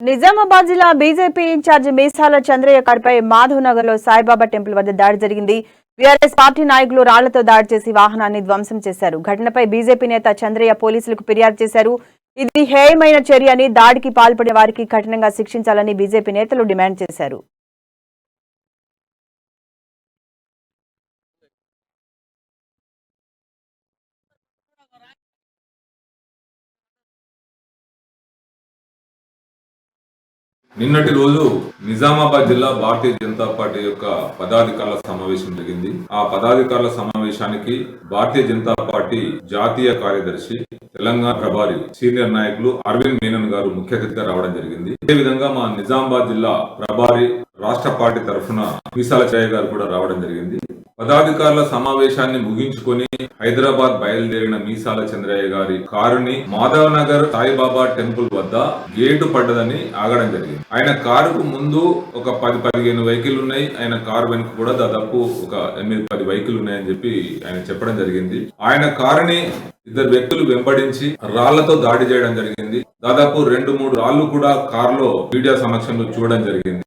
నిజామాబాద్ జిల్లా BJP incharge మీసాల చంద్రయ్య గారిపై మాధవ్ నగర్ లో సాయిబాబా టెంపుల్ వద్ద దాడి జరిగింది. వీఆర్ఎస్ పార్టీ నాయకులు రాళ్లతో దాడి చేసి వాహనాన్ని ధ్వంసం చేశారు. ఘటనపై బీజేపీ నేత చంద్రయ్య పోలీసులకు ఫిర్యాదు చేశారు. ఇది హేయమైన చర్య అని, దాడికి పాల్పడే వారికి కఠినంగా శిక్షించాలని బీజేపీ నేతలు డిమాండ్ చేశారు. నిన్నటి రోజు నిజామాబాద్ జిల్లా భారతీయ జనతా పార్టీ యొక్క పదాధికారుల సమావేశం జరిగింది. ఆ పదాధికారుల సమావేశానికి భారతీయ జనతా పార్టీ జాతీయ కార్యదర్శి, తెలంగాణ ప్రభారి, సీనియర్ నాయకులు అరవింద్ మీనన్ గారు ముఖ్య అతిథిగా రావడం జరిగింది. అదేవిధంగా మా నిజామాబాద్ జిల్లా ప్రభారి, రాష్ట్ర పార్టీ తరఫున మీసాల చంద్రయ్య గారు కూడా రావడం జరిగింది. పదాధికారుల సమావేశాన్ని ముగించుకొని హైదరాబాద్ బయలుదేరిన మీసాల చంద్రయ్య గారి కారుని మాధవ్ నగర్ సాయిబాబా టెంపుల్ వద్ద గేటు పడ్డదని ఆగడం జరిగింది. ఆయన కారుకు ముందు ఒక 10-15 వెహికల్ ఉన్నాయి. ఆయన కారు వెనుక కూడా దాదాపు ఒక 8-10 వెహికల్ ఉన్నాయని చెప్పి ఆయన చెప్పడం జరిగింది. ఆయన కారుని ఇద్దరు వ్యక్తులు వెంబడించి రాళ్లతో దాడి చేయడం జరిగింది. దాదాపు 2-3 రాళ్లు కూడా కారులో మీడియా సమక్షంలో చూడడం జరిగింది.